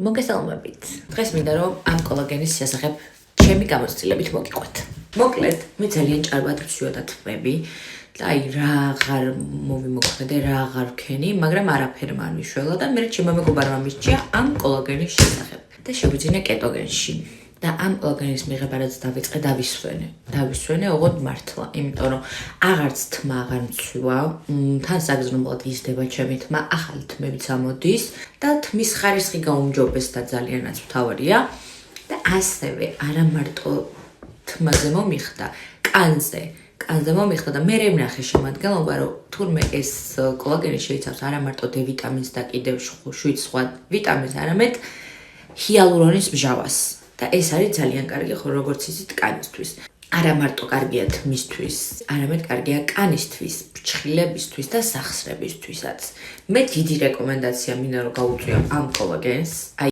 მოგესალმებით. დღეს მინდა რომ ამ კოლაგენის შესახებ ჩემი გამოცდილებით მოგიყვეთ. მოკლედ, მე ძალიან ჭარბად ვცვიოდა თმები და აი რა აღარ მომიმოქმედე, რა აღარ ვქენი, მაგრამ არაფერი მან მიშველა და მე ჩემმა მეგობარმა მისჭია ამ კოლაგენის შესახებ და შევიძინე კეტოგენში. და ამ კოლაგენის მიღება რაც დავიწყე, დავისვენე ოღონდ მართლა, იმიტომ რომ აღარც თმა აღარ მცვივა, თან საგრძნობლად იზრდება ჩემი თმა, ახალი თმებიც ამოდის და თმის ხარისხი გაუმჯობეს და ძალიანაც მთავარია და ასევე არა მარტო თმაზე მომიხდა, კანზე მომიხდა და მე ვნახე შემადგენლობა, რომ თურმე ეს კოლაგენი შეიცავს არა მარტო D ვიტამინს და კიდევ 7 სხვა ვიტამინს, არამედ ჰიალურონის მჟავას. და ეს არის ძალიან კარგი, ხო როგორც იცით, კანისთვის. არა მარტო კარგია თმისთვის, არამედ კარგია კანისთვის, ფრჩხილებისთვის და სახსრებისთვისაც. მე დიდი რეკომენდაცია მინდა რომ გაუწიო ამ კოლაგენს.